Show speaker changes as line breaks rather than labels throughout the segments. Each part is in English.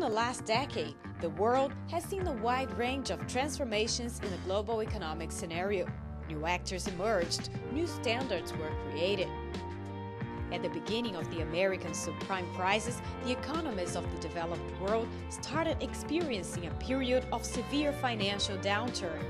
the last decade, the world has seen a wide range of transformations in the global economic scenario. New actors emerged, new standards were created. At the beginning of the American subprime crisis, the economists of the developed world started experiencing a period of severe financial downturn.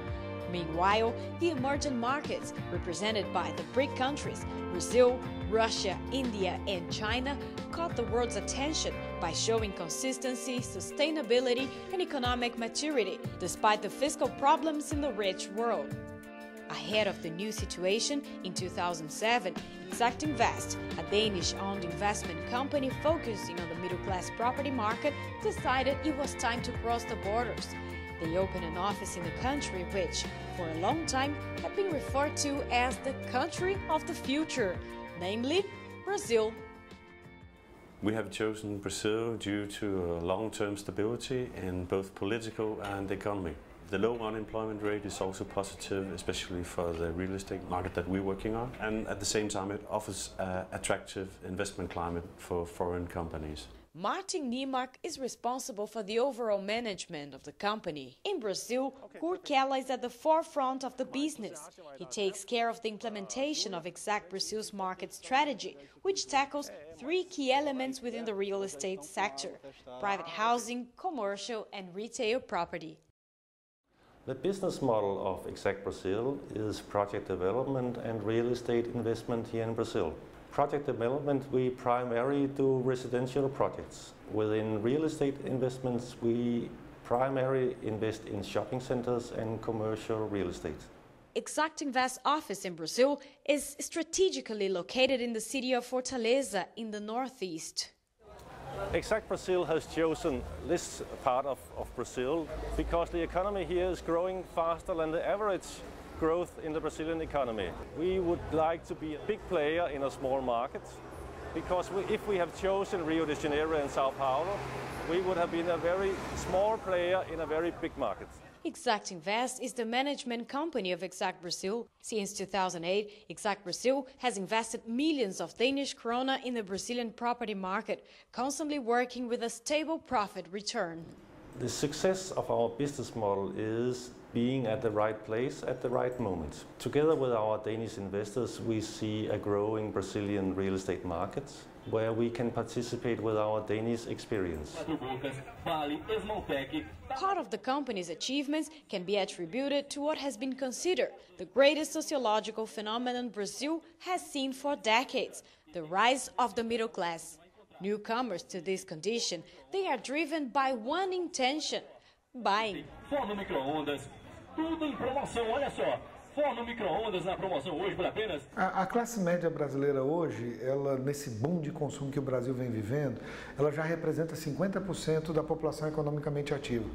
Meanwhile, the emerging markets, represented by the BRIC countries, Brazil, Russia, India, and China, caught the world's attention by showing consistency, sustainability, and economic maturity, despite the fiscal problems in the rich world. Ahead of the new situation, in 2007, Exact Invest, a Danish-owned investment company focusing on the middle-class property market, decided it was time to cross the borders. They opened an office in the country which, for a long time, had been referred to as the country of the future, namely Brazil.
We have chosen Brazil due to long-term stability in both political and economy. The low unemployment rate is also positive, especially for the real estate market that we're working on. And at the same time, it offers an attractive investment climate for foreign companies.
Martin Niemark is responsible for the overall management of the company. In Brazil, Kurt Keller is at the forefront of the business. He takes care of the implementation of Exact Brazil's market strategy, which tackles three key elements within the real estate sector: private housing, commercial, and retail property.
The business model of Exact Brazil is project development and real estate investment here in Brazil. Project development, we primarily do residential projects. Within real estate investments, we primarily invest in shopping centers and commercial real estate.
Exact Invest office in Brazil is strategically located in the city of Fortaleza in the northeast.
Exact Brazil has chosen this part of Brazil because the economy here is growing faster than the average growth in the Brazilian economy. We would like to be a big player in a small market because if we have chosen Rio de Janeiro and Sao Paulo, we would have been a very small player in a very big market.
Exact Invest is the management company of Exact Brazil. Since 2008, Exact Brazil has invested millions of Danish krona in the Brazilian property market, constantly working with a stable profit return.
The success of our business model is being at the right place at the right moment. Together with our Danish investors, we see a growing Brazilian real estate market where we can participate with our Danish experience.
Part of the company's achievements can be attributed to what has been considered the greatest sociological phenomenon Brazil has seen for decades: the rise of the middle class. Newcomers to this condition, they are driven by one intention: buying.
Forno micro-ondas, tudo em promoção, olha só. Forno micro-ondas na promoção hoje por apenas...
A classe média brasileira hoje, ela, nesse boom de consumo que o Brasil vem vivendo, ela já representa 50% da população economicamente ativa.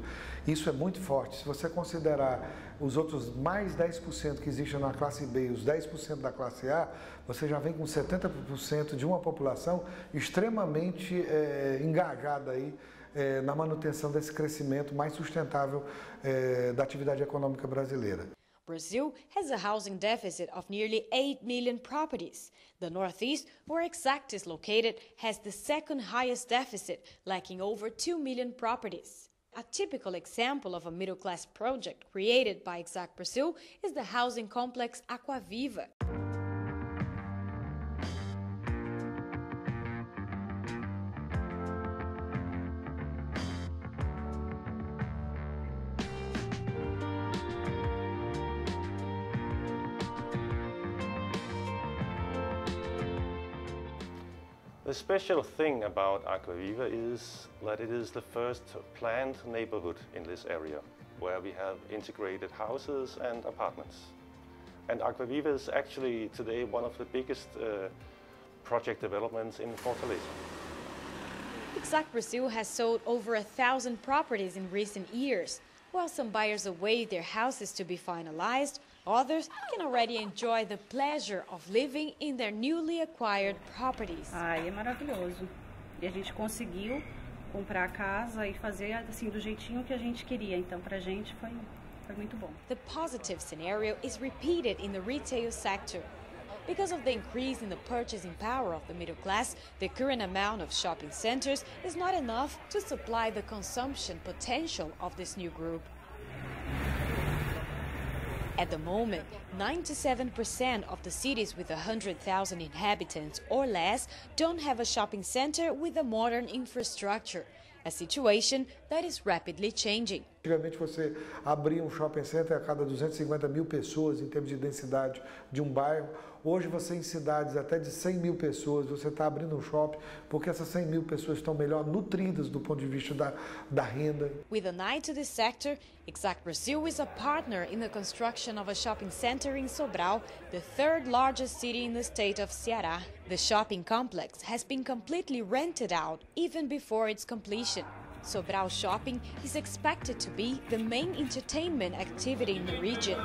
Isso é muito forte. Se você considerar os outros mais 10% que existem na classe B e os 10% da classe A, você já vem com 70% de uma população extremamente engajada aí na manutenção desse crescimento mais sustentável da atividade econômica brasileira.
Brazil has a housing deficit of nearly 8 million properties. The Northeast, where Exact is located, has the second highest deficit, lacking over 2 million properties. A typical example of a middle-class project created by Exact Brazil is the housing complex Aquaviva.
The special thing about Aquaviva is that it is the first planned neighborhood in this area, where we have integrated houses and apartments. And Aquaviva is actually today one of the biggest project developments in Fortaleza.
Exact Brazil has sold over 1,000 properties in recent years. While some buyers await their houses to be finalized, others can already enjoy the pleasure of living in their newly acquired properties.
É maravilhoso. E a gente conseguiu comprar a casa e fazer assim do jeitinho que a gente queria. Então, pra gente foi muito bom.
The positive scenario is repeated in the retail sector. because of the increase in the purchasing power of the middle class, the current amount of shopping centers is not enough to supply the consumption potential of this new group. At the moment, 97% of the cities with 100,000 inhabitants or less don't have a shopping center with a modern infrastructure, a situation that is rapidly changing.
Antigamente você abria shopping center a cada 250 mil pessoas em termos de densidade de bairro. Hoje você em cidades até de 100 mil pessoas, você está abrindo shopping porque essas 100 mil pessoas estão melhor nutridas do ponto de vista da renda.
With an eye to this sector, Exact Brazil is a partner in the construction of a shopping center in Sobral, the third largest city in the state of Ceará. The shopping complex has been completely rented out even before its completion. Sobral shopping is expected to be the main entertainment activity in the region.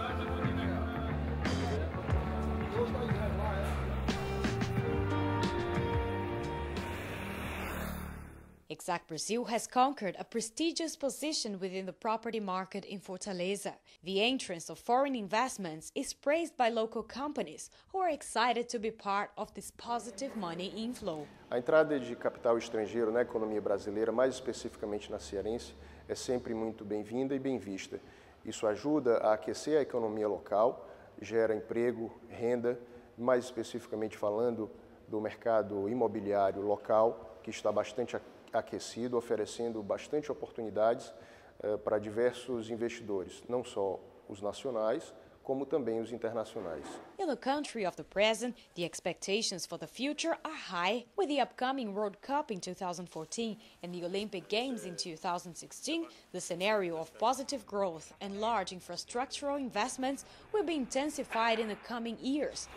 Exact Brazil has conquered a prestigious position within the property market in Fortaleza. The entrance of foreign investments is praised by local companies who are excited to be part of this positive money inflow.
A entrada de capital estrangeiro na economia brasileira, mais especificamente na cearense, é sempre muito bem-vinda e bem vista. Isso ajuda a aquecer a economia local, gera emprego, renda, mais especificamente falando do mercado imobiliário local, que está bastante aquecido, oferecendo bastante oportunidades para diversos investidores, não só os nacionais, como também os internacionais.
In the country of the present, the expectations for the future are high. With the upcoming World Cup in 2014 and the Olympic Games in 2016, the scenario of positive growth and large infrastructural investments will be intensified in the coming years.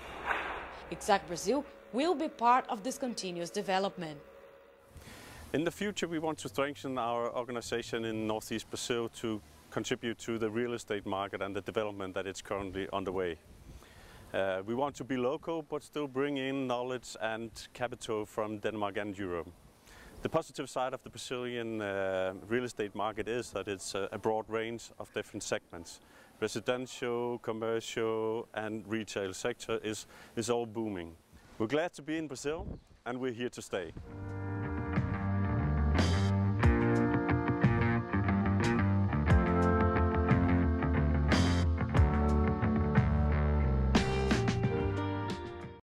Exact Brazil will be part of this continuous development.
In the future, we want to strengthen our organization in Northeast Brazil to contribute to the real estate market and the development that is currently underway. We want to be local, but still bring in knowledge and capital from Denmark and Europe. The positive side of the Brazilian real estate market is that it's a broad range of different segments. Residential, commercial and retail sector is all booming. We're glad to be in Brazil and we're here to stay.